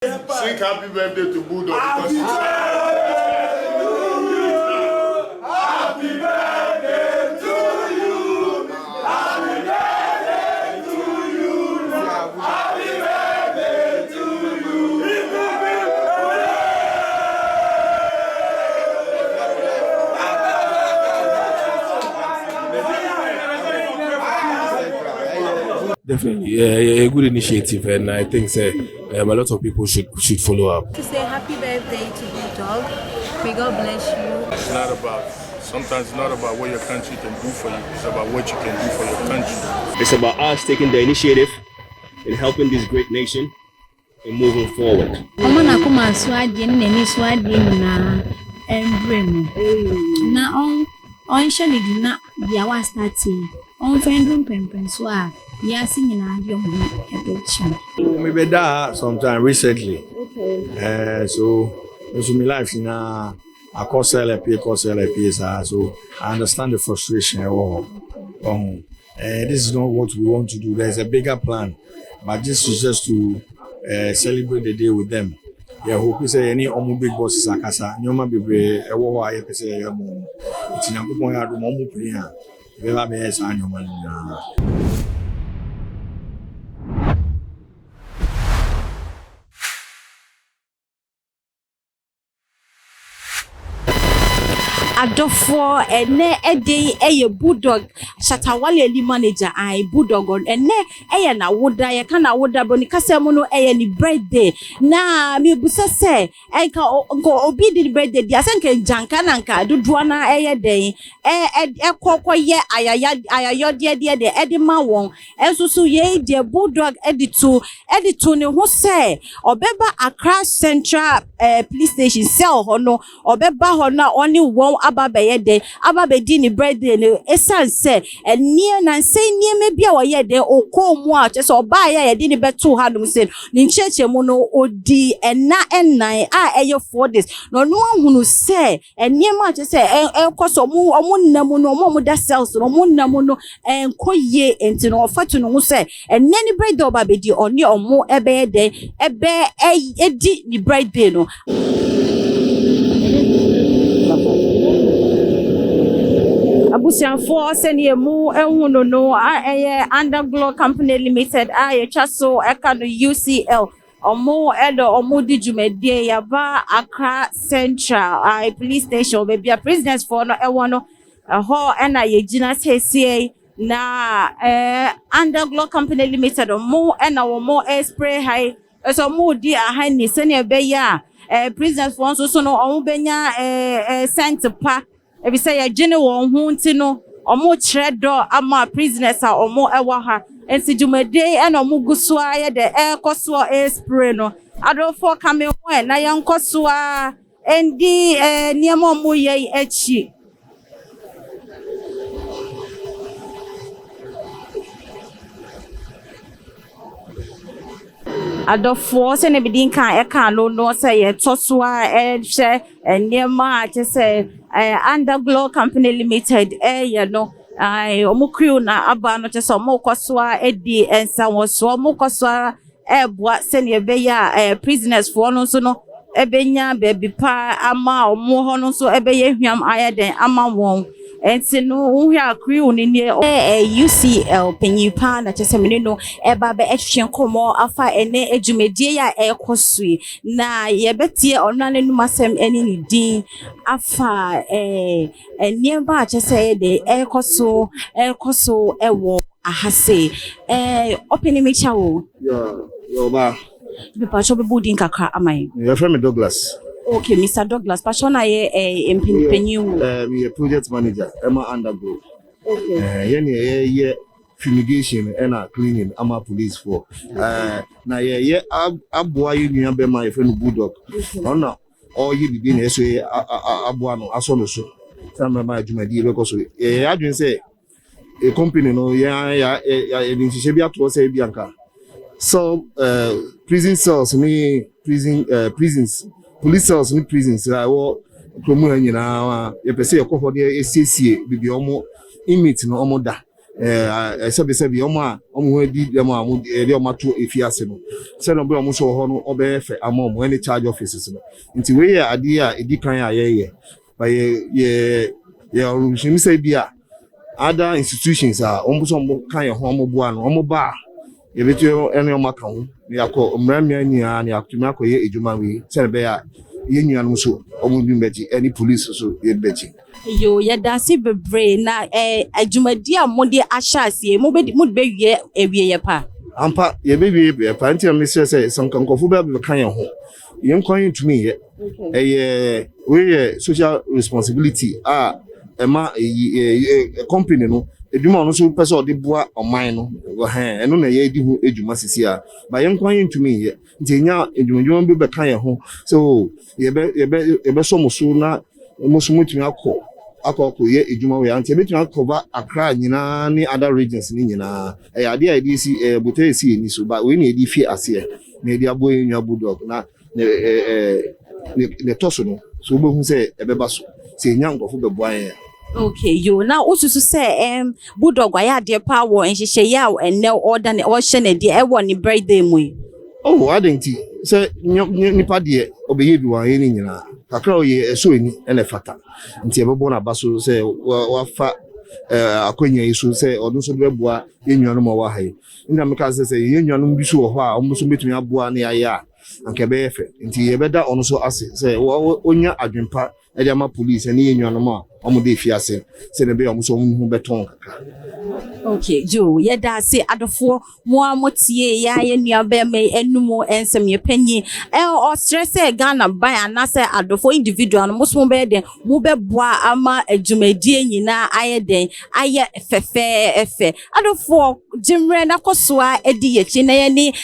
Sing happy birthday to Bulldog. Happy birthday to you. Happy birthday to you. Happy birthday to you. Happy birthday to you. Definitely, a good initiative, and I think a lot of people should follow up. To say happy birthday to Bulldog. May God bless you. Sometimes it's not about what your country can do for you. It's about what you can do for your country. It's about us taking the initiative in helping this great nation and moving forward. Maybe that sometime recently. Okay. So my life in a course LP, so I understand the frustration. This is not what we want to do. There's a bigger plan, but this is just to celebrate the day with them. Yeah, hope you say any big bosses akasa. Nyoma bebre ewo ha ye pese ye mo. Iti Nyankopon ya do mo mu prin a. Be ba be sa nyoma na. Adofo ene ede eye Bulldog Shatawale li manager ai Bulldog ene eye na woda ye kana woda boni kasem no eye ni birthday na mi busa se enka obi di birthday dia senka janka na nka dodoa na eye den ekokoye ayayo de ede ma won ensusu ye de Bulldog editu ne ho se obeba Accra Central police station cell ho no obeba ho na oni won ababeyede ababedi ni birthday ni esanse enie na nse nie mebia wo ye de okomu a che so ba ya ye di ni beto hadum se ni ncheche mu no odi ena enan a eye 4 days no no ahunu se enie ma che se enkoso mu omunnamu no mu da cells no omunnamu no enkoye enti no ofatu no mu se ene ni birthday obabedi oni omu ebeyede edi ni birthday no Abusianfo senior mu ehunu no Bulldog Company Limited chaso eka no UCL omo di jumedie yaba Accra Central police station be president for no ewo ho na yegina sesie na Bulldog Company Limited omo spray high so mo di ahani senior be ya president for so no omo benya sent pa ebi say ya gene won hu nti no omo chredo ama prisoners a omo ewa ha enti jumede e no muguso aye de ekoso spray no adofo kame ho na yankoso a endi niam omo ye echi adofo se ne bidin kan eka no say ye toso a hye niam a che say Bulldog Company Limited you know omo crew na aba no che so omo koso a edi ensa wo so omo koso a eboa se ne be ya prisoners for no so no ebenya baby pa ama omo ho no so ebe ye hwam ayeden ama won enti no uhia crew ni ne UCL penyipa na chesemene no eba be ehwen komo afa ene ejumedie ya ekosui na yebetie onane nu masem eni ni din afa niemba chese de ekoso ewo ahase opening me chawo Yo ba be pa cho be budi nkakra amai your friend Douglas. Okay, Mr. Douglas, Pashona ye impinpenyu. We a project manager, Emma Undergrove. Okay. Ye fumigation and cleaning, Ama police for. Na ye aboa you near be my friend Bulldog. No, all you begin SOA Abuano, Asono so. Some my Jumadi because I didn't say a company no, in Shebia to say Bianca. So, prison cells, prisons. Police cells in prisons wo kromu nyina ye pese ye kokode esiesie bibi omo inmate no omo da Sebi omo di dem a mo de omo to efiase no se no be omo so ho no obefe amom any charge offices no nti we ye ade a edi kan a ye ba ye orushim say bia other institutions a omo so omo kan ye ho omo boa no omo ba ye betu ene omo kan ho yakọ mramia nia na yakotumi akoye ejuma we se be ya ye nuanu so omo bi meji any police so ye beji yo yɛdase bebree na adwumadi a mode ahyɛ aseɛ mode bɛwie awie yɛ pa ampa ye bewie pa nti am say some kankofo be kan ye ho ye nkwan ntumi ye we social responsibility ema company no edwuma no so pese odi boa oman no eno na ye di ho edwuma sisi a ba ye nkwan ntumi ye nti nya edwuma be kan ye ho so ye be so muso na muso mutumi akọ ye ejuma we anti betumi akọba Accra nyina ni other regions ni nyina ade a edi si bote si ni so ba we na edi fi ase na edi abo enwa Bulldog na ne toso no so be hu se ebeba so se nya nkofo be boa ya okay yo na osusu se Bulldog aya ade pa wo enhyehyɛ ya enne order ne o hye ne de e wo ni birthday mu oh adenti se nipa de obeye bi wa ye ni nyina kakra oye eso ni ene fata nti ebebo na baso se wafa akonya isu se odun so beboa yenuanu mo wa hai nda meka se yenuanu bi so ho a omo so betumi aboa na ya anka be efe nti yebeda ono so ase se onya adwempa e de ama police ne yenuanu mo omo de fi ase se ne be omo so hu beton kakra okay jo yɛdase adofo mo amotie ya yenua be me enumo ensem ye panyi o stress Ghana ban anase adofo individual no mo be de mo be boa ama adwumadie nyina aye den aye fefe efe adofo jimre na kosoa edi yechi na ye ni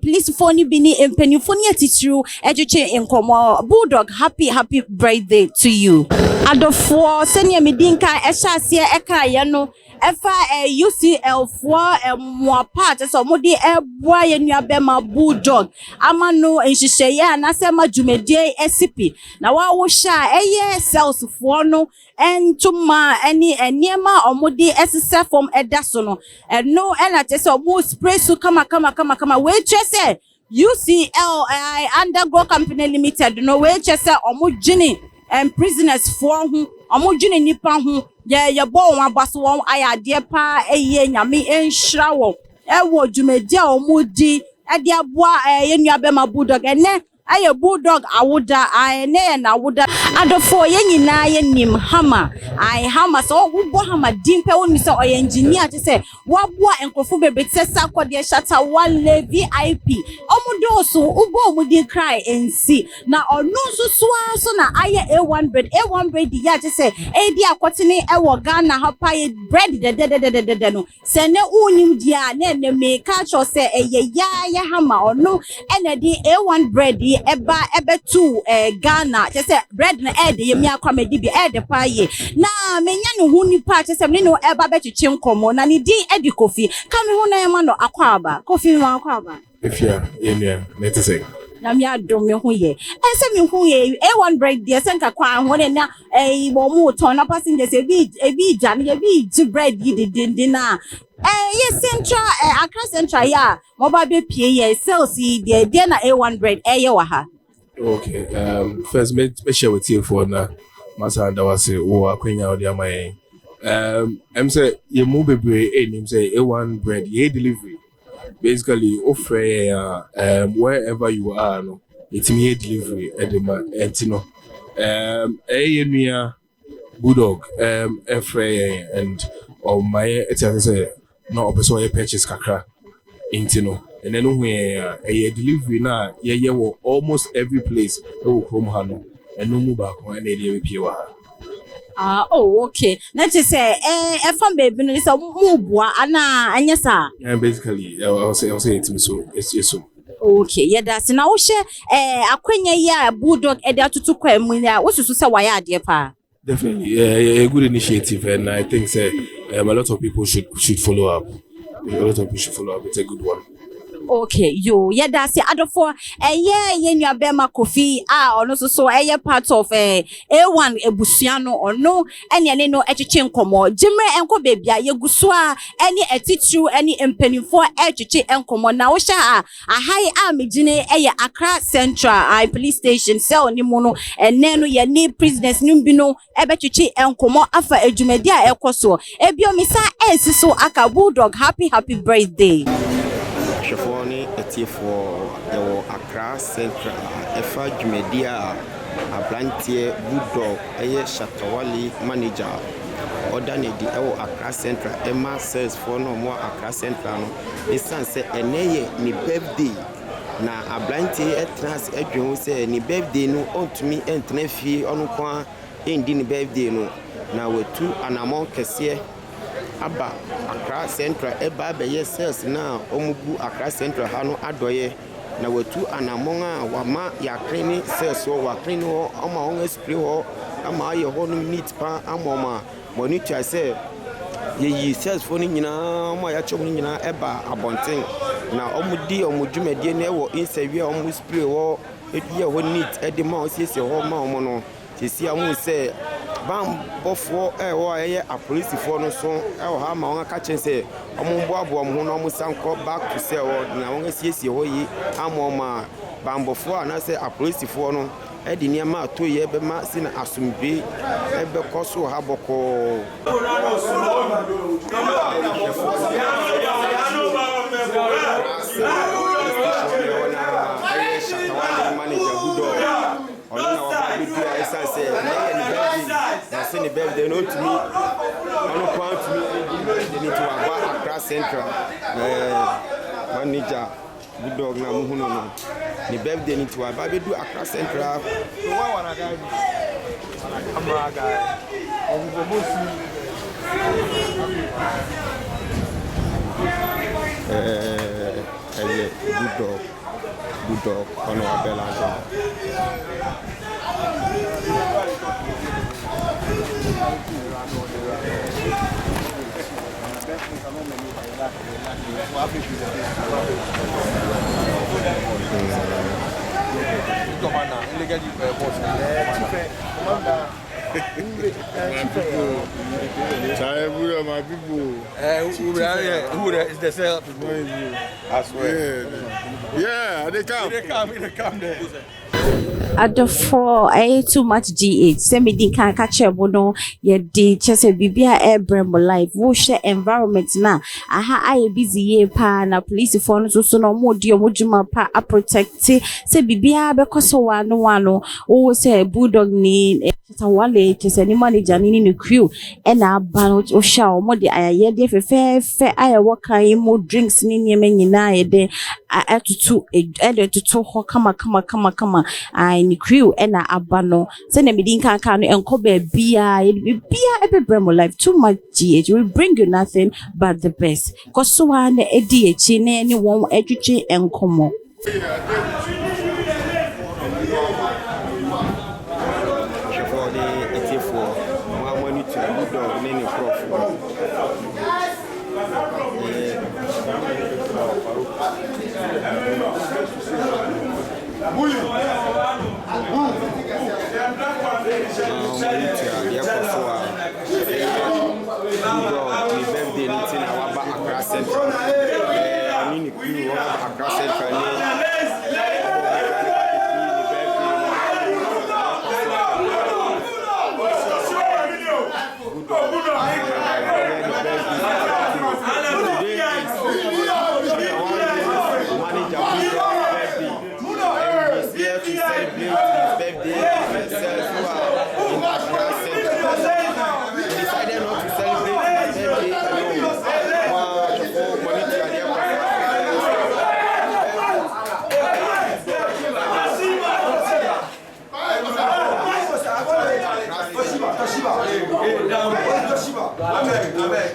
police phone bi ni empanifo ni atitru etwetwe enkomo Bulldog happy birthday to you adofo senia medinka ehyaase eka ye no efa UCL for mo part so mo di eboa ye nua be ma Bulldog amano enhyehyɛ ya na se ma dwumadie SCP na wa wo hya eye sales for no entuma any eniema omodi esese from edaso no no ena te se omo spray so kama we chese UCL undergo company limited no we chese omo gini prisoners for hu omo gini nipa hu ye bo won abaso won ayade pa eye nyame enhira wo wo dwumadi a omo di de aboa ye nua be ma Bulldog ene aye Bulldog awoda ne na awoda adofo ye nyina ye nim hama hama so wo hama dimpe woni se oye engineer te se wo aboa enkofo bebe te se akode shata wale VIP omudo so ubo omudi cry ensi na onu susua so na aye A1 bread ya te se di akotene ewo Ghana hapa ye bread de no se ne unim dia na ne make cho se eye ya hama onu ene di A1 bread ebe tu Ghana just bread na de yemi akwamedi bi de pa ye na menya no hu nipa just me no eba be twetwe nkomo na ne di edi kofi ka me hu na yema no akwaba kofi ma akwaba Efia yenua net say na me adom me hu ye ense me hu ye A1 bread de senka kwa ho na bo mu ton na passengers ebi ja na ebi ji bread yi de na yes central Accra central ya mo ba be pie ye sales de na A1 bread ye wa ha okay first me share with you for na masa that was wo akwenya odi amaye em say ye mu bebre enim say A1 bread ye delivery basically offer wherever you are no it me delivery edema entino yenua Bulldog efrey and my it say no person ye purchase kakra intino and then when a delivery na ye wo almost every place e wo krom ha no eno mu ba ko na dey pie wa oh okay na te say from baby no so mu boa ana anya sa basically I'll say it so it's so okay yeah that's na wo hye akwanya ya Bulldog e da tutu kwa mu ya wo susu se wa ya ade pa definitely a good initiative and I think say a lot of people should follow up. A lot of people should follow up. It's a good one. Okay, yo, yeah, that's it. Adofo, yeah, you bema Kofi, ono so part of A1 Ebusiano or no, any no echiche nkomo. Jimre enko baby, ye guswa, any etitu, any impeni for echiche nkomo. Na osha a high amijine Accra Central police station cell ni mono nenu ye ni prisoners nimbino ebechiche nkomo afa ejumedia ekoso. Ebio misa so aka Bulldog happy birthday. Shafoni for the Accra Central Efa Jumedia Ablantie Bulldog Shatawali manager order the Accra Central Emma says for no more Accra Central no esan say eneye ni birthday na Ablantie trans edwon say ni birthday no ontumi entena fie onu kwa endi ni birthday no na wetu anamon kese Aba Accra Central eba beye sales na omugu Accra Central ha no adoye na wetu anamon a wama ya kreni sales wo wa kreni ho ama on spray ho ama aye ho no neat pa amoma monitor say ye sales for ni nyina ma ya chom ni nyina eba abonten na omudi omudwumade na wo insawie omu spray ho edie ho neat edi ma osiesie ho ma omo no sisi amu say bam bofo wo a police for no so ha ma won ka chen say omumbo abo mo no musanko back to say wo na won asiesie ho yi amoma bam bofo na say a police for no e di niam ato ye be ma si na asumbe e be koso ha boko the birthday no to me on point to me they need to Accra Central manager Bulldog na muhu no the birthday need to aba do Accra Central so why wanna guy amra guy Bulldog ono abela My people. Who is the sale people? I swear. Yeah, they come there. Adofo too much GH send me din kan catch no ye di chese bibia airbrem life wo share environment na aha aye busy ye pa na police for no so no mo di omujuma pa a protect se bibia be koso wano wo say Bulldog ni wale chese ni manager ni crew e na ba no o sha o mo de aye de fe aye wakan mo drinks ni nyina ye de atutu tutu ho kama ni crew ena abano se na medin kan no enko ba bia ebebrem life too much GH will bring you nothing but the best cause so na edi echi na any won etwetwe enkomo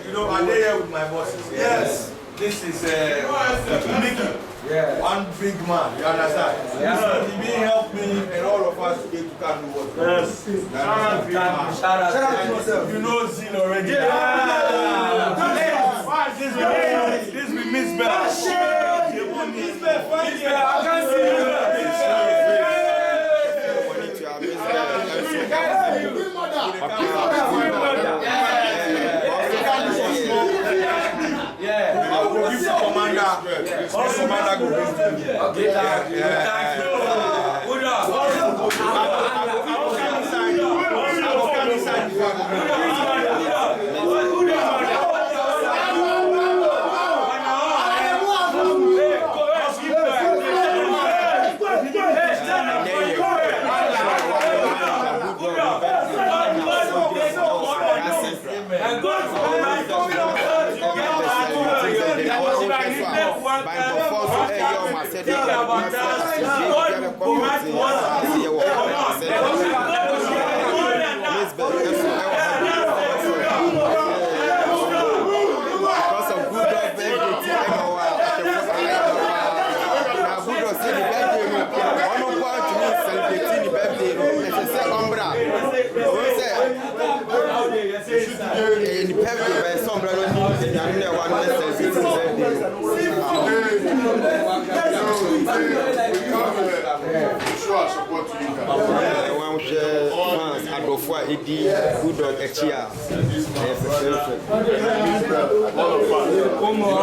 You know, I'm there with my bosses. Yes. This is Mickey. Yeah. One big man. You understand? Yeah. He may help me and all of us to get to Kano water. Yes. Shout out to yourself. You know Zin already. Yeah. This we miss Bella.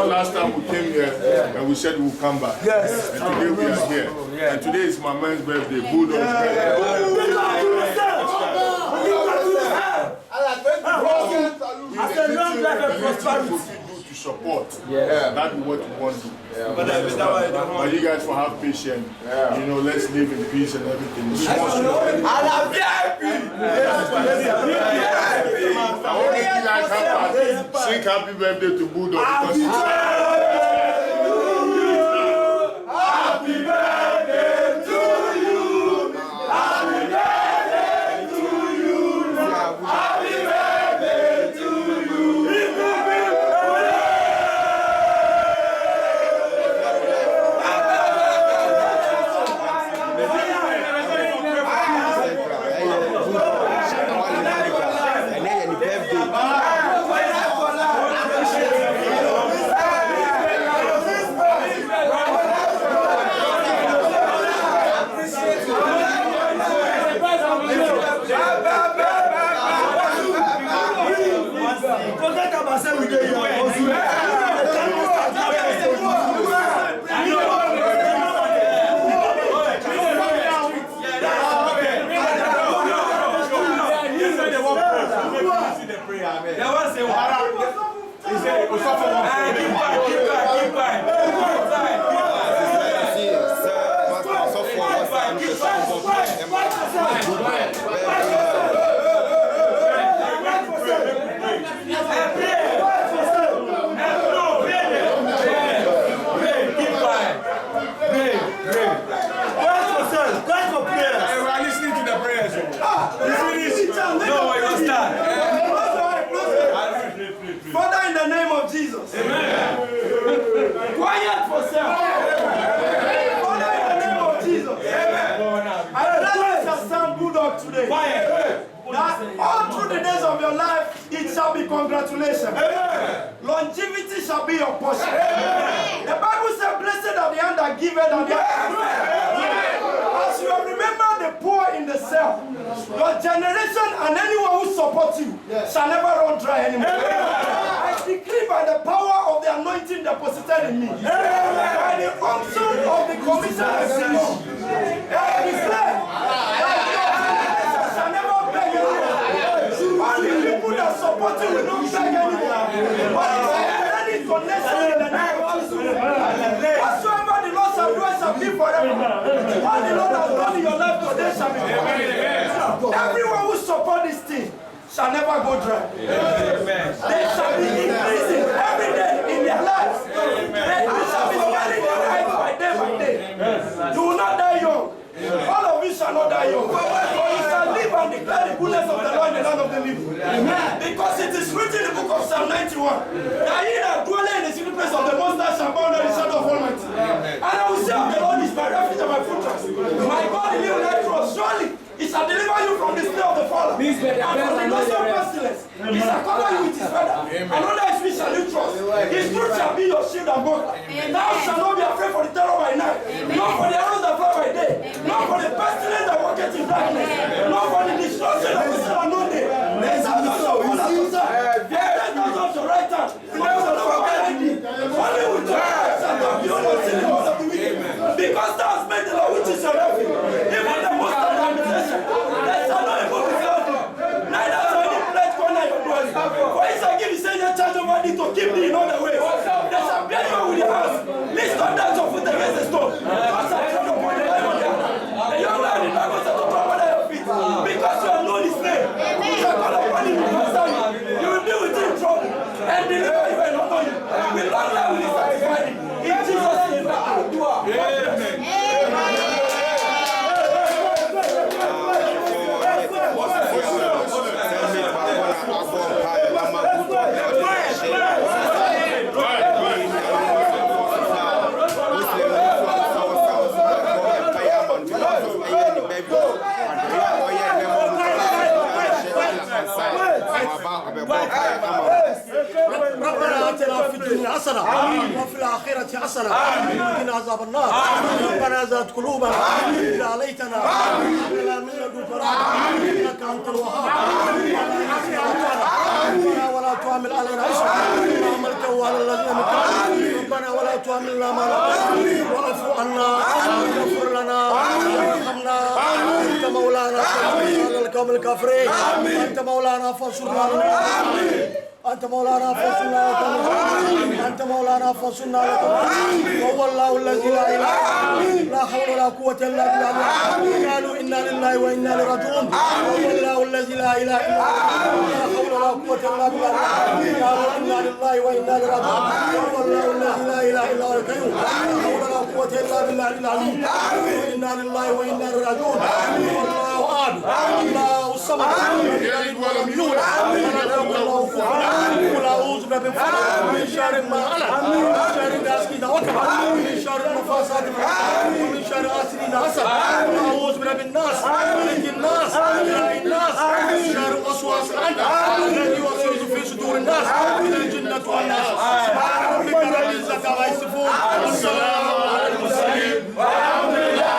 Last time we came here and we said we'll come back. Yes. And today we are here. And today is my man's birthday, Bulldog's birthday. I said long life and prosperity. To support. That's what we want to do. But you guys will have patience. You know, let's live in peace and everything. I want you guys to sing happy birthday to Bulldog. Happy birthday to you. Happy birthday to you. Happy birthday to you. Father, in the name of Jesus. Amen. Quiet for self. Father, in the name of Jesus. Amen. I bless your son Bulldog today. That all through the days of your life, it shall be congratulations. Amen. Longevity shall be your portion. Amen. The Bible says, blessed are the hand that giveth and the hand. As you have remembered the poor in the cell, your generation and anyone who supports you shall never run dry anymore. I decree by the power of the anointing deposited in me, by the unction of the commission of the Lord, I declare that shall never beg anymore. All the people that support you will not beg anymore. But it's already connected in the name of Jesus. Whatsoever the Lord shall do, it shall be forever. What the Lord has done in your life today shall be forever. Everyone who support this thing shall never go dry. They shall be increasing every day in their lives. They shall be scaling their lives by day. You will not die young. All of you shall not die young. For you shall live and declare the goodness of the Lord in the land of the living. Because it is written in the book of Psalm 91 that he that dwelleth in the secret place of the Most High shall bow under the shadow of Almighty. And I will say of the Lord is my refuge and my fortress. My God in him I trust. Surely he shall deliver you from the snare of the fowler and from the noisome pestilence. He shall cover you with his feather. And under his feet shall you trust. His truth shall be be your shield and buckler. Thou shalt not be afraid for the terror by night, nor for the arrows that fly by day, nor for the pestilence that walketh in darkness, nor for the destruction that is at noonday. There's a thousand on the other side, 10,000 on your right hand, thou shalt not behind thee. Only with your eyes shalt thou behold the reward of the wicked, because thou hast made the Lord which is your refuge, even the most high habitation. There shall not evil befall thee, neither shall any plague come nigh your dwelling. For he shall give his angel charge over thee to keep thee in all the ways. They shall bear you with their hands, lest thou dash your foot against the stone. Thou shalt tread upon the lion of the The young lion is not going to come under your feet, because you have known his name. You shall call upon him in concerning. You will be with him in trouble, and deliver you and honor you. With long life will he satisfy thee. In Jesus' name, amen. ربنا آتنا في الدنيا حسنة وفي الآخرة حسنة وقنا عذاب النار ربنا زاد قلوبنا إذا عليتنا ولا من لدنك رحمة إنك أنت الوهاب ربنا ولا تحمل علينا إصرا كما حملته على الذين من قبلنا ربنا ولا تحملنا ما لا طاقة واعف عنا واغفر لنا وارحمنا أنت مولانا على القوم الكافرين أنت مولانا فانصرنا على أنت مولانا فانصرنا لكم أنت مولانا فانصرنا لكم وهو الله الذي لا إله لا حول ولا قوة إلا بالله قالوا إنا لله وإنا إليه راجعون وهو الله الذي لا إله إلا هو لا حول ولا قوة إلا بالله قالوا إنا لله وإنا إليه راجعون وهو الله الذي لا إله إلا هو القيوم لا حول ولا قوة إلا بالله العظيم إنا لله وإنا إليه راجعون والله أحد الله الصمد لم يلد ولم يولد ولم يكن له كفوا قل أعوذ برب الفلق من شر ما خلق من شر غاسق إذا وقب من شر النفاثات في العقد ومن شر حاسد إذا حسد أعوذ برب الناس ملك الناس إله الناس من شر الوسواس الذي يوسوس في صدور الناس من الجنة والناس سبحان ربك رب العزة عما يصفون والسلام على المرسلين والحمد لله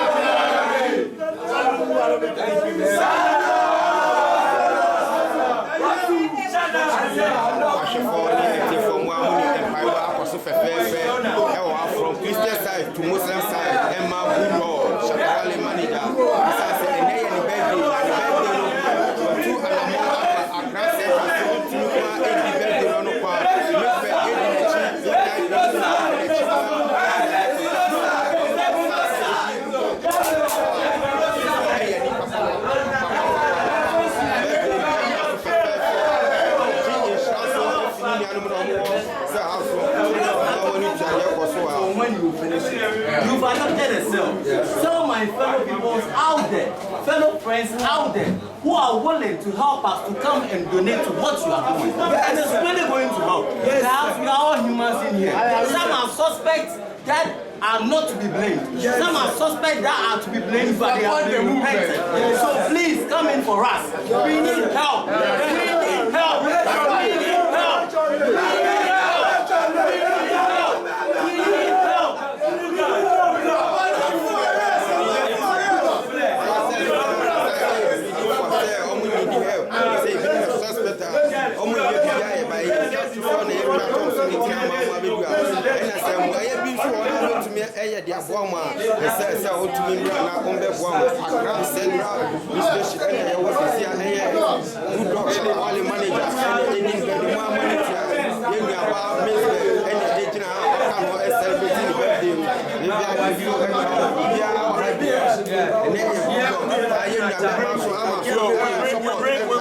رب العالمين. صلوا على النبي. From Christian side to Muslim side, Emma Bulldog, Shakawale manager. When you finish it, you've adopted a cell. Tell my fellow people out there, fellow friends out there, who are willing to help us to come and donate to what you are doing. And it's really going to help. Perhaps we are all humans in here. Some are suspects that are not to be blamed. Some are suspects that are to be blamed, but they are being repented. So please come in for us. We need help. We need help. We need help. We need help. We need help.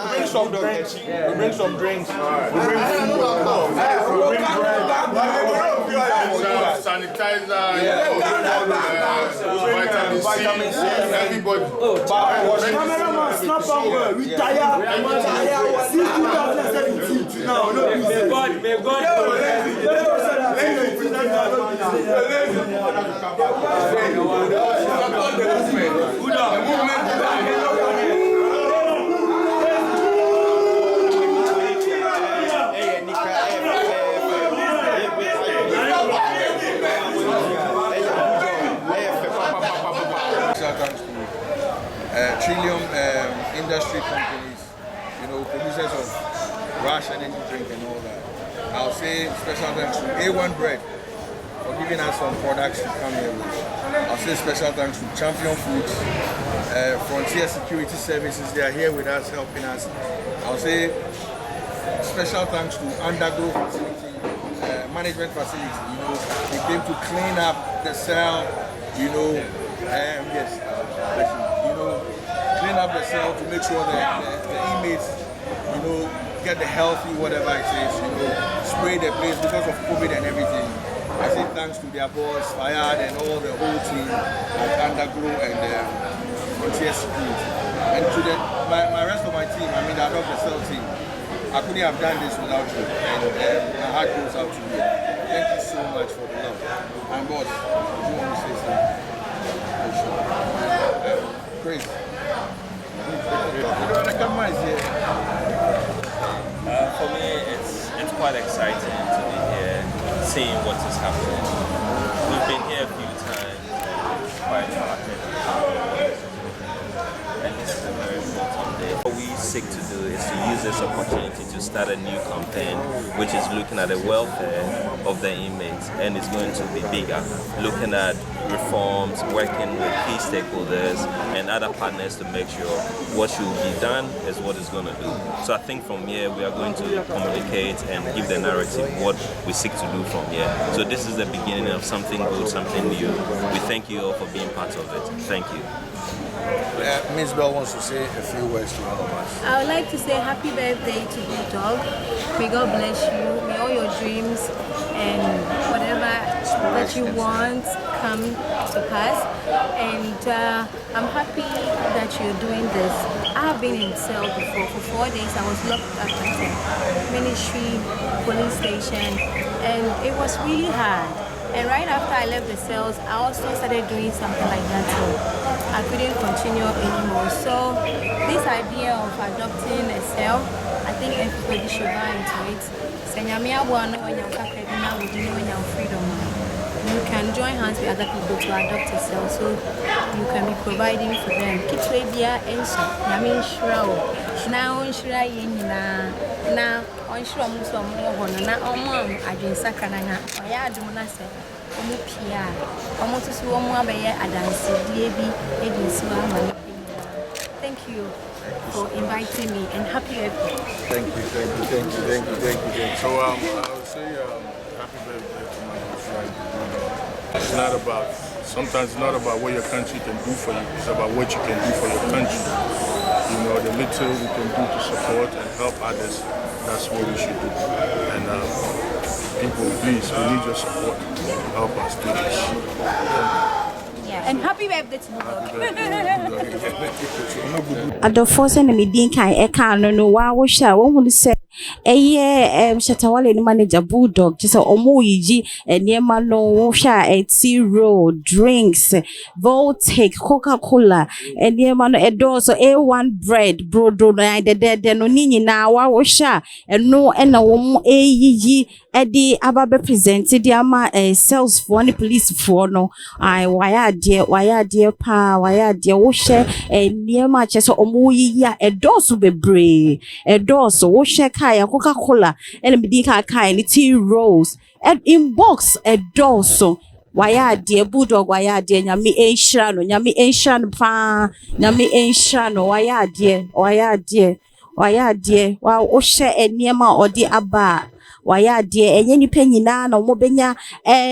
We bring some drinks. We bring sanitizer, vitamin C, everybody. Cameraman, snap on. We tired. Since 2017. No. May God. Trillium industry companies, you know, producers of Rush energy drink and all that. I'll say special thanks to A1 Bread for giving us some products to come here with. I'll say special thanks to Champion Foods, Frontier Security Services, they are here with us, helping us. I'll say special thanks to Undergrow Facility, management facility, you know, they came to clean up the cell, you know, clean up the cell to make sure that the inmates, you know, get the healthy whatever it is, you know, spray the place because of COVID and everything. I say thanks to their boss, Fayad, and all the whole team at Undergrow and Frontier Security. And to my rest of my team, I mean the Adopt the Cell team, I couldn't have done this without you, and my heart goes out to you. Thank you so much for the love. And boss, do you want to say something? Crazy. The camera is here. For me, it's quite exciting to be here, seeing what is happening. We've been here a few times, quite hearted, and this is a very important day. What we seek to do is to use this opportunity to start a new campaign, which is looking at the welfare of the inmates, and it's going to be bigger, looking at reforms, working with key stakeholders and other partners to make sure what should be done is what it's going to do. So I think from here we are going to communicate and give the narrative what we seek to do from here. So this is the beginning of something good, something new. We thank you all for being part of it. Thank you. Ms. Bell wants to say a few words to all of us. I would like to say happy birthday to Bulldog. May God bless you. May all your dreams and whatever that you want come to pass. And I'm happy that you're doing this. I have been in cell before. For 4 days I was locked up at the ministry, police station, and it was really hard. And right after I left the cells, I also started doing something like that, so I couldn't continue anymore. So this idea of adopting a cell, I think everybody should buy into it. You can join hands with other people to adopt a cell, so you can be providing for them. Kids will be now on sure Muslim na mom adwen sakana na oya adum na se omu pia omu to so omu abaye adansedie bi edinsi wa ma. Thank you for inviting me and happy birthday. Thank you. So I would say happy birthday to my friend. It's not about, sometimes it's not about what your country can do for you, it's about what you can do for your country. You know, the little we can do to support and help others, that's what we should do. And people, please, we need your support to help us do this. Yeah, and happy birthday to Bulldog. Adolfo se na medin kan e kan no wa wo hwa wo hu se Shatawale ni manager Bulldog just omo yiji niema no wo hwa zero drinks Voltec Coca-Cola niema no edoso A1 bread brodo no de no ninyi na wa wo hwa eno na wo eyiji edi ababe present di ama sales for ni police for no ai waya de pa waya de wo hwe niema che so omo yiyi a edoso bebre edoso wo hwe ya Coca-Cola and medika kind tea rolls and in box a doso waya dear Bulldog waya dear nyami enshano pa nyami enshano waya dear wow o share eniema odi aba waya dear enye nipa nyina na omo benya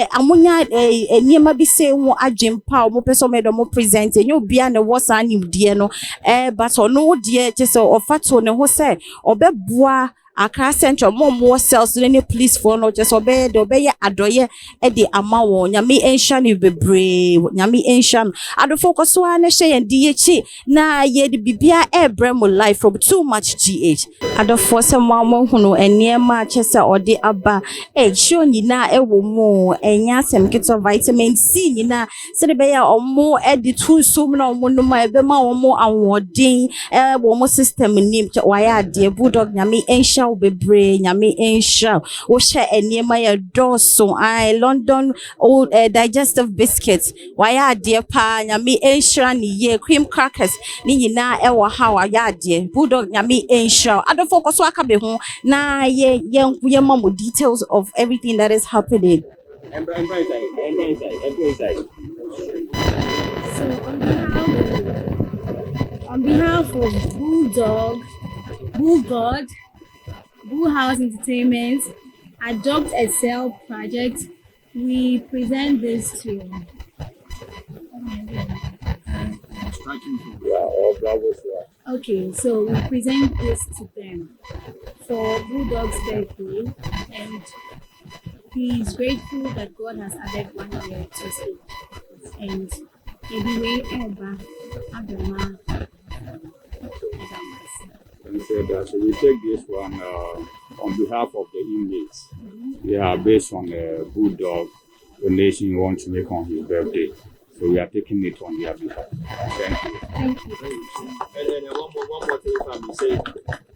amunya eniema bi se wo adwempa omo peso medo mo present enye obia ne wosa anim die no but ono die tese ofato ne ho se obeboa Accra Central more cells than any police for no just obey adoye edi amawo nyami enshan bebre nyami enshan ado focus so na share DH na ye de bibia ebremo life from too much GH ado for some mama hunu eniema chese ode aba show nyina ewo mu enya sem kito vitamin C nyina se de be ya omo edi too so na omo no ma ebe ma omo awodin wo mo system nim waya de Bulldog nyami enshan enhwa bebre nyame enhwa wo hye eniema ya doso I London old digestive biscuits waya ade pa nyame enhwa ni ye cream crackers ni nyina ewo ha waya ade Bulldog nyame enhwa adofo koso aka be ho na ye mamo details of everything that is happening. So on behalf of Bulldog, Bull House Entertainment, Adopt a Cell Project, we present this to you. Okay, so we present this to them for Bulldog's birthday, and he is grateful that God has added 1 year to his age. And anyway, Eba, Adama, And said that so we take this one on behalf of the inmates. Yeah, based on the Bulldog donation he wants to make on his birthday. So we are taking it on their behalf. Thank you. Thank you. And then one more thing, if I may say,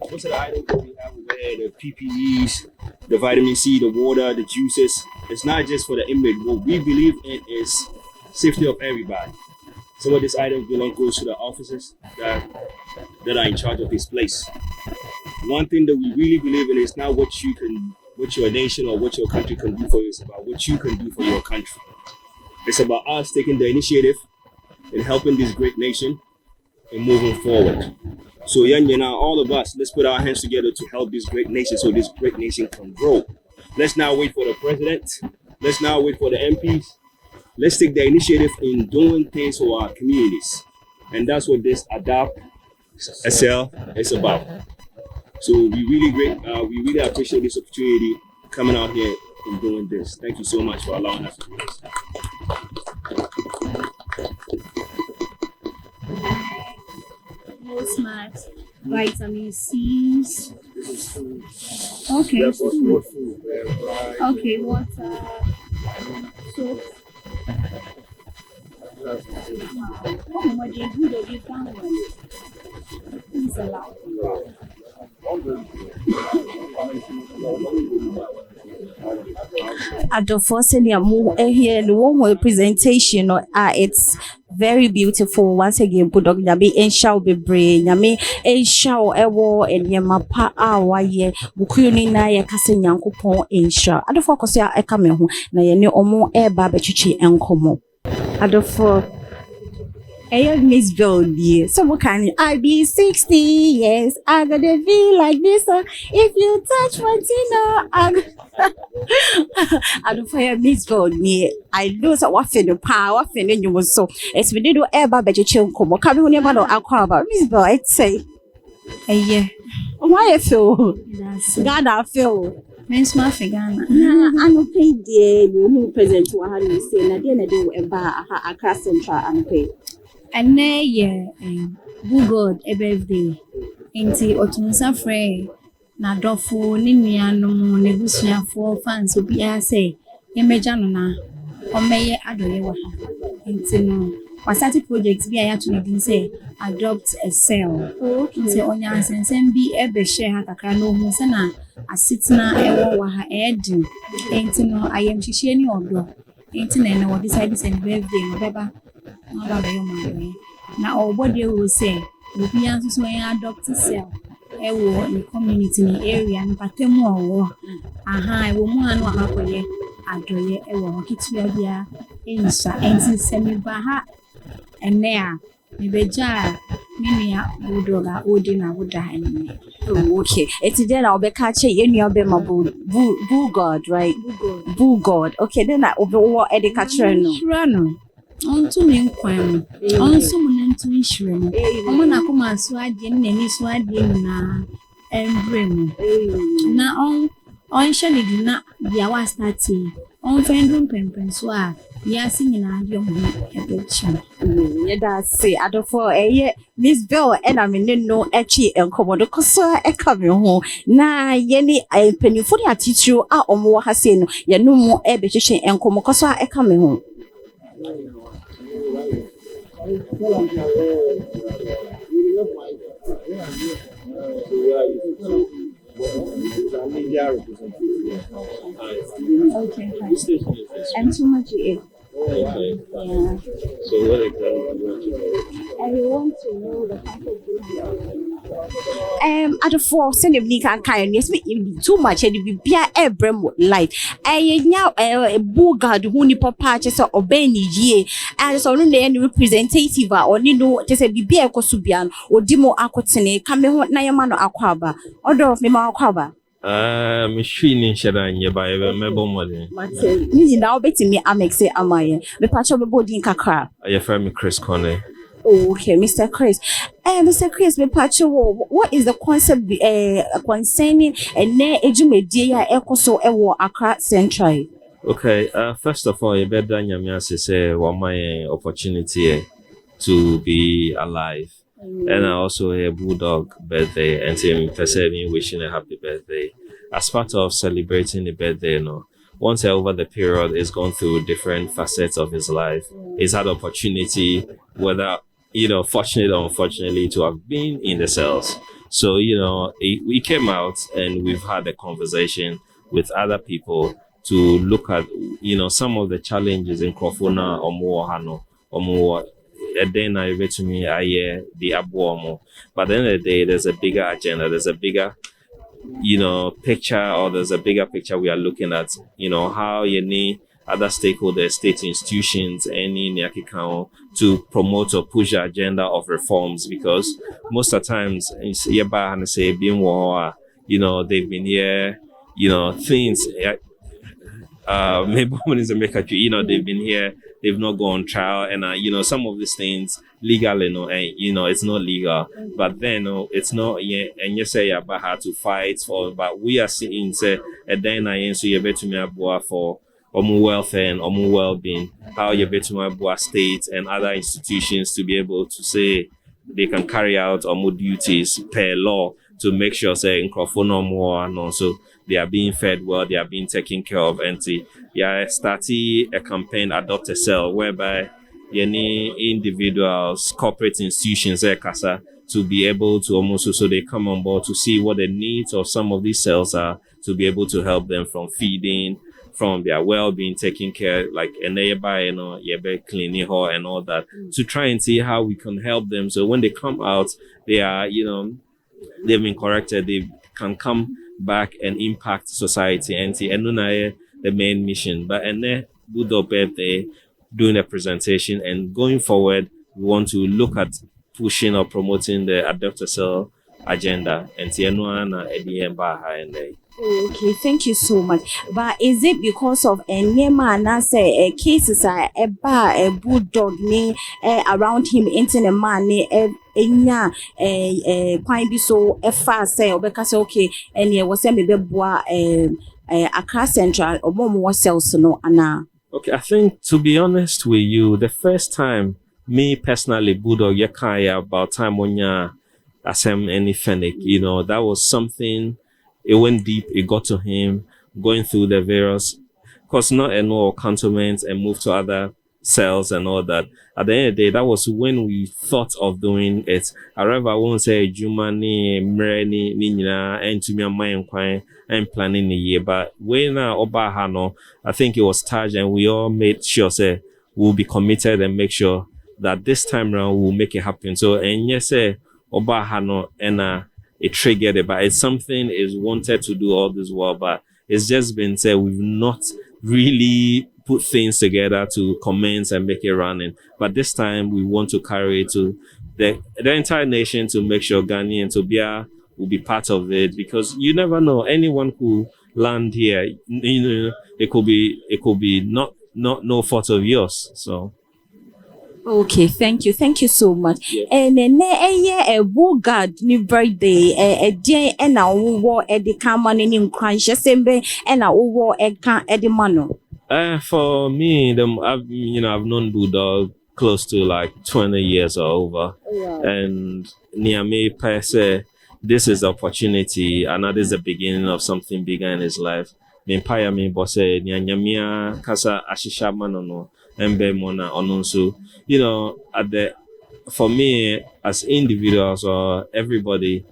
most of the items that we have over here, the PPEs, the vitamin C, the water, the juices, it's not just for the inmate. What we believe in is safety of everybody. Some of these items goes to the officers that are in charge of this place. One thing that we really believe in is not what your nation or what your country can do for you. It's about what you can do for your country. It's about us taking the initiative and helping this great nation and moving forward. So all of us, let's put our hands together to help this great nation so this great nation can grow. Let's not wait for the president. Let's not wait for the MPs. Let's take the initiative in doing things for our communities. And that's what this Adopt a Cell is about. So we really appreciate this opportunity coming out here and doing this. Thank you so much for allowing us to do this. No smart, vitamin C's. Okay. Okay, water, soap. Oh, my dear, good of you found one. Please allow. Adofo senior mu here the one presentation it's very beautiful. Once again Bulldog nyame enhwa bebre nyame enhwa ewo enyema pa awaye bukuyo ni na ye kase nyankopon enhwa adofo akoso ya eka me ho na ye ne omo eba bechichi enkomo adofo Miss Goldie. So what can I be 60 years? I gotta be like this. If you touch my Tina, I don't fire Miss Goldie. I lose a waffle the power, feeling you was so. It's we did ever bet you chill come. Come on, never know about Miss Gold. I'd say, yeah. Why I feel? God, I feel. Men's my figure. I don't pay the new present to her. You say, I didn't do a bar, a class central and pay. And Bulldog a birthday. Inti otunsa frey na dofo ni nuanom ne busuafo fans obi a say emeja no na omeye adoye wa ha. Inti no wasati project bi a ya to ne din say Adopt a Cell. Inti onya ansensem bi ebe share ha kakra no hu se na asitna ewo wa ha edin. Inti no ayem hihie ni odo. Inti na na wo decide say birthday no beba na obody will say we be answer so adopt a cell e wo the community ni area ni patemu owo aha e wo mu anu akoye adoye e wo kitua bia ensa ensi semi ba ha ene a me beja minia Bulldog a odi na woda ene. Okay, it's there now be catch ye nua be ma Bulldog, right? Bulldog. Okay, then I over e de catch no. Onto me nkwan onso mu nantu nhire no omo na koma so ade ne ni so ade na embrem na on hye di na bia wa start on fendrum pempen so a ya sinyina ade omo ebechi ye da say adofo eye Miss Bell and I mean no echi enkomodo koso e ka me ho na ye ni penifo dia titiro a omo ha say no ye no mu e be hye enkomo koso e ka me ho. India representative. Okay. Which station is this? I'm too much. Okay. Yeah. So what exactly do you want to know? I want to know the type of at the four send a link and kind yes me too much and be every life. I now a Bulldog who ni papa just or Benny ye and so no any representative or ni no just a be a cosubian or demo akotene come home na yamano aquaba order of me ma aquaba. Machine in Shadanya by a mebble modern. You now betting me Amex Amaye, the patch of a body in Accra. I affirm me Chris Conley. Oh, okay, Mr. Chris. Mr. Chris, me patch what is the concept concerning a ne edumedia ecoso ewo Accra Central? Okay, first of all, you better say one my opportunity to be alive. And I also a Bulldog birthday and him me wishing a happy birthday. As part of celebrating the birthday, once over the period he's gone through different facets of his life. He's had opportunity, whether fortunate or unfortunately, to have been in the cells. So, we came out and we've had a conversation with other people to look at, some of the challenges in Krofona or more. And then I read to me, the Abuomo. But at the end of the day, there's a bigger agenda. There's a bigger, picture, or there's a bigger picture we are looking at, how you need other stakeholders, state institutions, any Nyakikao to promote or push the agenda of reforms, because most of the times, they've been here, things, maybe when it's a maker, they've been here, they've not gone on trial, and some of these things legally, it's not legal. But then, it's not yet, and you say about how to fight for. But we are seeing say a then so you bet to me for welfare and well-being. How you bet to my state and other institutions to be able to say they can carry out more duties per law to make sure say in more and also they are being fed well, they are being taken care of, and starting a campaign, Adopt a Cell, whereby any individuals, corporate institutions, to be able to almost so they come on board to see what the needs of some of these cells are, to be able to help them from feeding, from their well-being, taking care, like a nearby, cleaning her and all that, to try and see how we can help them. So when they come out, they are, they've been corrected, they can come back and impact society and the main mission. But and then Bulldog birthday doing a presentation, and going forward we want to look at pushing or promoting the Adopt a Cell agenda and Okay, thank you so much. But is it because of a name say cases are a Bulldog ni around him into a man quite be so fast say or because okay and yeah was maybe Accra Central or more cells no Anna. Okay, I think to be honest with you, the first time me personally Bulldog yakaya about time when ya asem any fennec, that was something. It went deep, it got to him, going through the various, because not no cantonments and moved to other cells and all that. At the end of the day, that was when we thought of doing it. However, I won't say Jumani, Mreni, Nina, and to me, I'm planning a year. But when Obahano, I think it was charged, and we all made sure, say, we'll be committed and make sure that this time around we'll make it happen. So, and yes, Obahano, and it triggered it, but it's something is wanted to do all this while, but it's just been said we've not really put things together to commence and make it running. But this time we want to carry it to the entire nation to make sure Ghani and Tobia will be part of it, because you never know, anyone who land here, it could be not no fault of yours. So okay, thank you so much. And then a Bulldog new birthday, a day and a war at the common in Crunch, and a war at the mano. For me, I've known Bulldog close to like 20 years or over. Yeah. And near me per se, this is the opportunity, and that is the beginning of something bigger in his life. Empire me bosse nyanyamia kasa ashisha manono embe mona ononso. For me as individuals or everybody,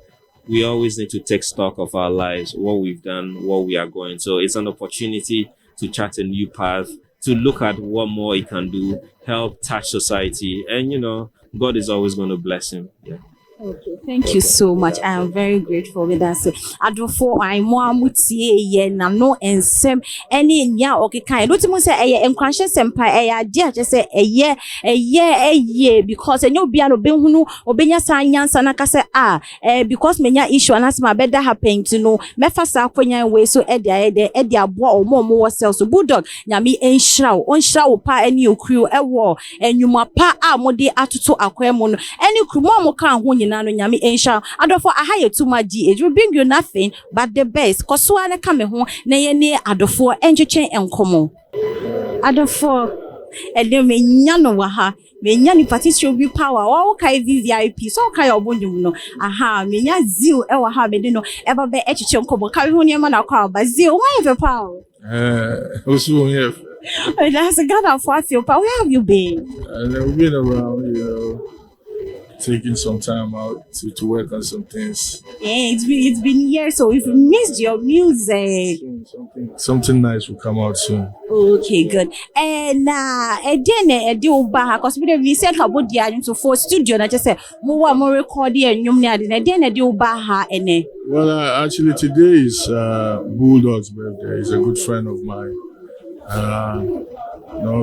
we always need to take stock of our lives, what we've done, what we are going. So it's an opportunity to chart a new path, to look at what more he can do, help touch society. And, God is always going to bless him. Yeah. Okay, thank you so much. I am very grateful with that. Adofo, I'm more mutie ye na no ensem any nya okay kind. Don't you say a enquanche senpai dear just say a year because a new biano benhunu obenya sanyan sanaka say because menya issue and as my better happen to know mefasa kwenya way so edia boa or more self so Bulldog nyami enshraw onshraw pa any crew ewo enyuma pa mode atoto akwemo no any crew mo kan ho nyina no nyami ensha adofo ahaye too much it will bring you nothing but the best koso ane ka me ho na ye ne adofo enchechen enkomo adofo ede me nya no wa ha me nya ni participate be power wa kai VIP so kai obondum no me nya zeal e wa ha me de no eba be echechen enkomo kai ho ne ma na kwa ba zeal why the power also here. That's a God of what you where have you been? I've been around, taking some time out to work on some things. Yeah, it's been years, so if you missed your music, something nice will come out soon. Okay, good. And then do because we said about the into for studio. I just said more recording and then do and well, actually today is Bulldog's birthday. He's a good friend of mine.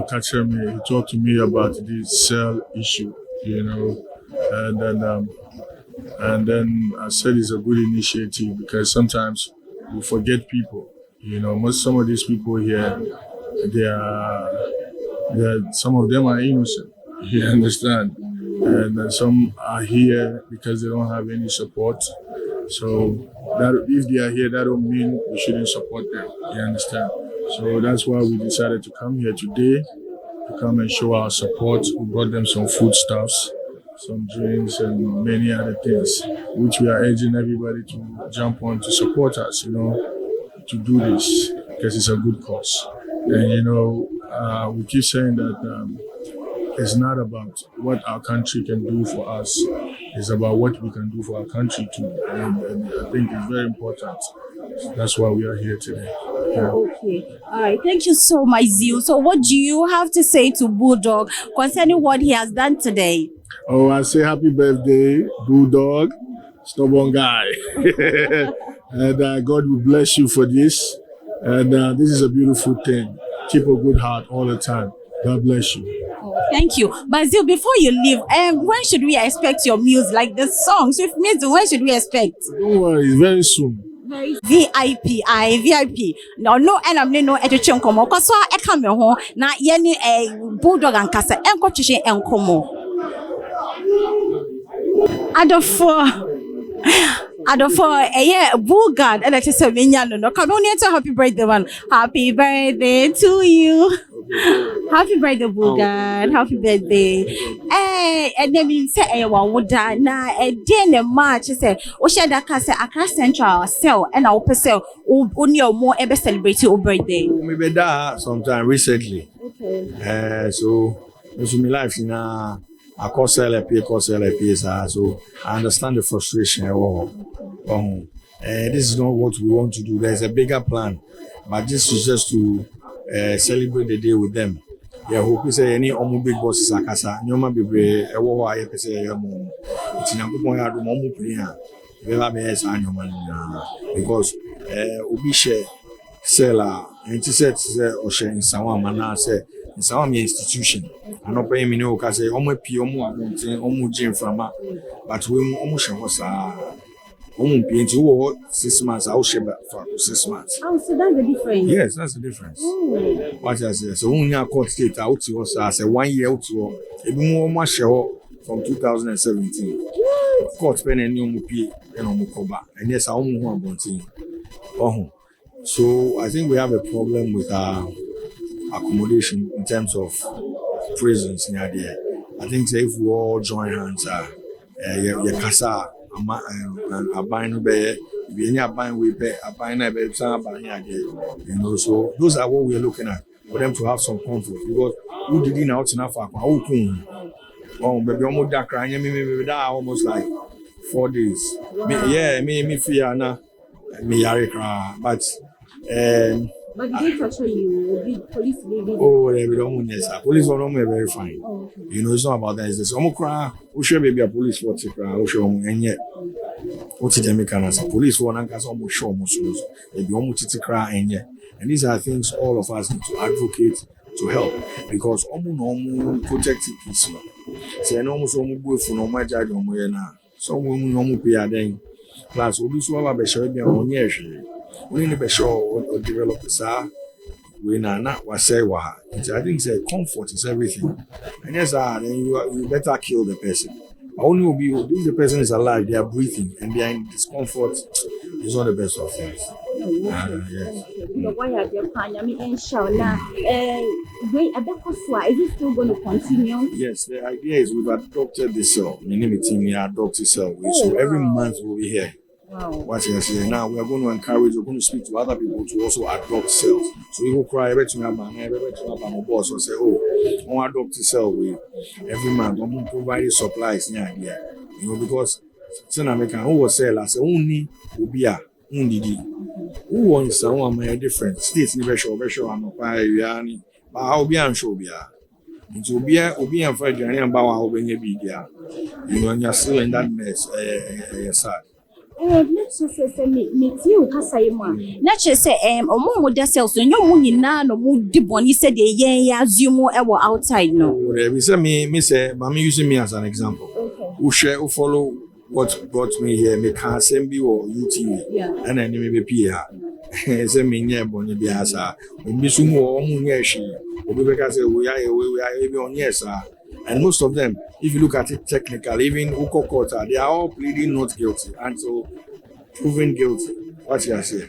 Catcher me. He talked to me about this cell issue, and then I said it's a good initiative because sometimes we forget people. Some of these people here, some of them are innocent. You understand? And some are here because they don't have any support. So that if they are here, that don't mean we shouldn't support them. You understand? So that's why we decided to come here today, to come and show our support. We brought them some foodstuffs, some drinks, and many other things, which we are urging everybody to jump on to support us, to do this, because it's a good cause. And, we keep saying that it's not about what our country can do for us, it's about what we can do for our country too. And I think it's very important. That's why we are here today. Yeah. Okay. All right. Thank you so much, Zeal. So what do you have to say to Bulldog concerning what he has done today? Oh, I say happy birthday, Bulldog, stubborn guy. And God will bless you for this. And this is a beautiful thing. Keep a good heart all the time. God bless you. Thank you. But Zeal, before you leave, when should we expect your music, like the songs? With music, when should we expect? Don't worry, very soon. VIP. No, and I'm no education come because so I come home now. Yenny a Bulldog and Casa and coaching and come. Adofo Bulldog and I just said no come on here to happy birthday one. Happy birthday to you. Happy birthday, Bulldog. Happy birthday. And then we say, would na a March, say, Accra Central cell and our person only more ever celebrate your birthday. Maybe that sometime recently. Okay. So, my life in a course LP, so I understand the frustration. This is not what we want to do. There's a bigger plan, but this is just to celebrate the day with them. Hope you say any big bosses akasa nyoma bebre ewo ho aye pese yamo itinyankopon ya do mo pin a be ba be esa nyoma na because obi share seller enti say o share nsawa mana say nsawa me institution anopa yemi ne o ka say omo pie omo adontin omo gin frama but we omo share ho sa Paint 6 months, I'll share for 6 months. Oh, so that's the difference. Yes, that's the difference. What I say, so when you court state out to us, I say 1 year out to a more share from 2017. Court pen and new pay and Mukoba, and yes, I only want one thing. So I think we have a problem with our accommodation in terms of prisons near there. I think if we all join hands, your casa. So those are what we are looking at for them to have some comfort because who did out enough baby almost that crying maybe that almost like 4 days. Me fear na me yare kra, but But they torture you, the police leaving. oh, we don't yes, police are normally very fine. Oh, okay. You know, it's not about that. It's this. Omukra, we should be a police for Tikra, we should and yet. What's the Jamaican as a police for an anchors almost show most of us. If you want to cry and yet. And these are things all of us need to advocate to help because omu protecting peace. Say almost omu for no my judge on where now. So we no pay a day. Plus, we so have a show be on years. We need to show or develop the we not was say wa. I think say comfort is everything. And yes, then you better kill the person. Only will be if the person is alive, they are breathing and they are in discomfort. It's not the best of things. Yes. Why are they planning? I mean, inshallah. Wait, is it still going to continue? Yes, the idea is we've adopted the cell. My name is Tim. We adopt the cell. So every month we'll be here. Wow. What you say now? We are going to encourage. We're going to speak to other people to also adopt cells. So we will cry every time my boss will say, "Oh, I want to adopt the cell." We every month we will provide supplies. Yeah, you know because some American who will say, "I say only ubia, only who wants someone my different states. Never sure, I'm not buying. But how be and show be into ubia and Friday and Bawa how be there. You know, and you're still in that mess. Sad. Let's just say me you Kasayama. Let's just say omo da cells no mu nyina no mu di boni said ye assume outside no. We say me say but me using me as an example. Okay. Who share who follow what brought me here me can send be or UTV. Yeah. And then me be here. Say me nye boni bi asa. Me sumo omo nye shi. Obi be ka say we are on yes and most of them, if you look at it technically, even Ukokota, they are all pleading not guilty until proven guilty. What you are saying?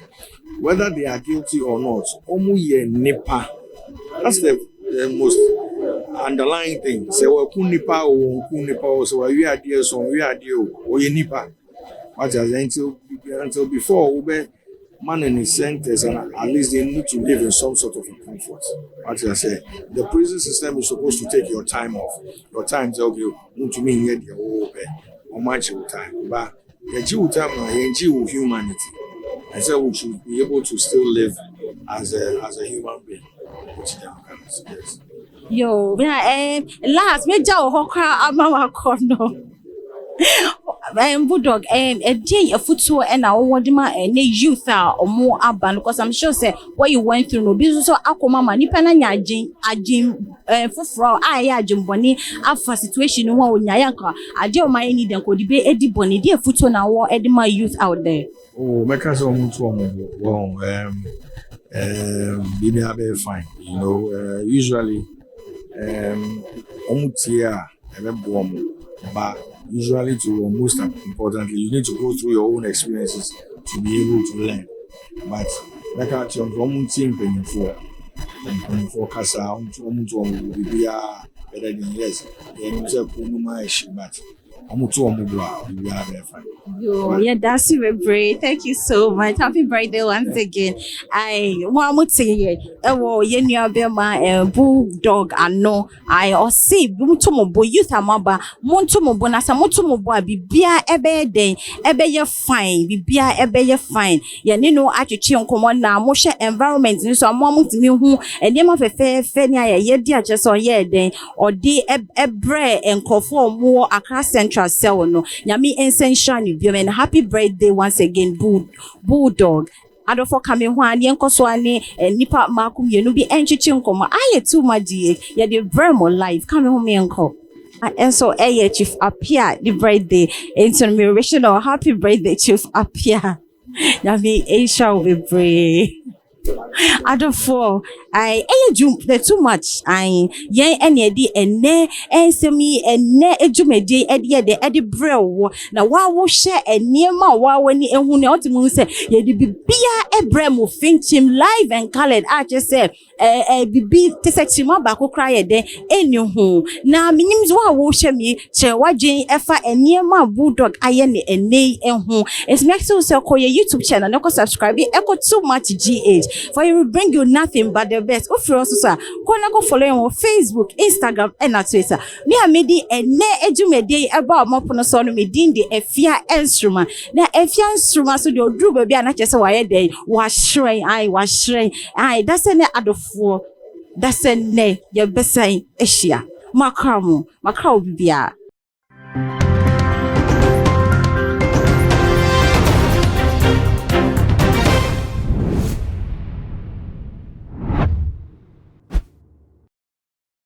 Whether they are guilty or not, Omuye Nipa. That's the most underlying thing. Say, well, Kunipa or Kunipa, so we are dear, so we are dear, or Nipa. What you are until before Ube. Man in his sentence, and at least they need to live in some sort of comfort. What I say, the prison system is supposed to take your time off. Your time is okay. To me, you get your much time, but the Jew time, the humanity. I said we should be able to still live as a human being. Yes. Yo, last me jaw hokra amawa kono. Bulldog, a day a footstool and our wadima and youth or more urban because I'm sure say what you went through no business so Akoma Nipana Jim for I Jim Bonnie after situation no one Yayanka. I do my need and could be Eddie Bonnie, dear footstool now or Edima youth out there. Oh, make us almost well, be fine. You know, usually, Omutia, but usually to most importantly, you need to go through your own experiences to be able to learn. But like I tell you, team for Casa, be better than yes. Then you say, but Yo, yeah, that's very thank you so much. Happy birthday once again. I want to say, Bulldog, I know. I say, Mutomobo, youth amaba, Montomobo, Nasa Motomobo, be ebe ye fine, be ebe fine. Ya nino attitude on common now, Moshe environment, so I'm mom to me who a name of a fair ye dear just on ye then, or de ebre and conform more Accra Central cell no. Nyami essential and happy birthday once again, Bulldog. Ado for coming one yanko swane and nipa makum yenu be enchichim koma aye too much ye de very more life coming home yanko. And so Chief appear the birthday into the happy birthday Chief appear. Nyami Aisha will be brave. Ado for I too much I yen any di ene ensemi ene ejumedi edi brew na wa wo hye eniema wa wani ehunu otimu se ye di bibia Ebremo finchim live and colored. I just said, bibi tesexima bako cry de anyhow. Now, minims wa me, che wajin efa eniema Bulldog ayene ene enho. It's next to say call your YouTube channel, no subscribe, echo too much GH. For it will bring you nothing but the best. If you also say, go follow on Facebook, Instagram, and Twitter. Me a medi ene ejumede about mopono so no medin de efia instrument. Na efia instrument so the odru baby na chese waye dey wa shrine ai that's an adofo that's ne ye besan ehia makrawo bibia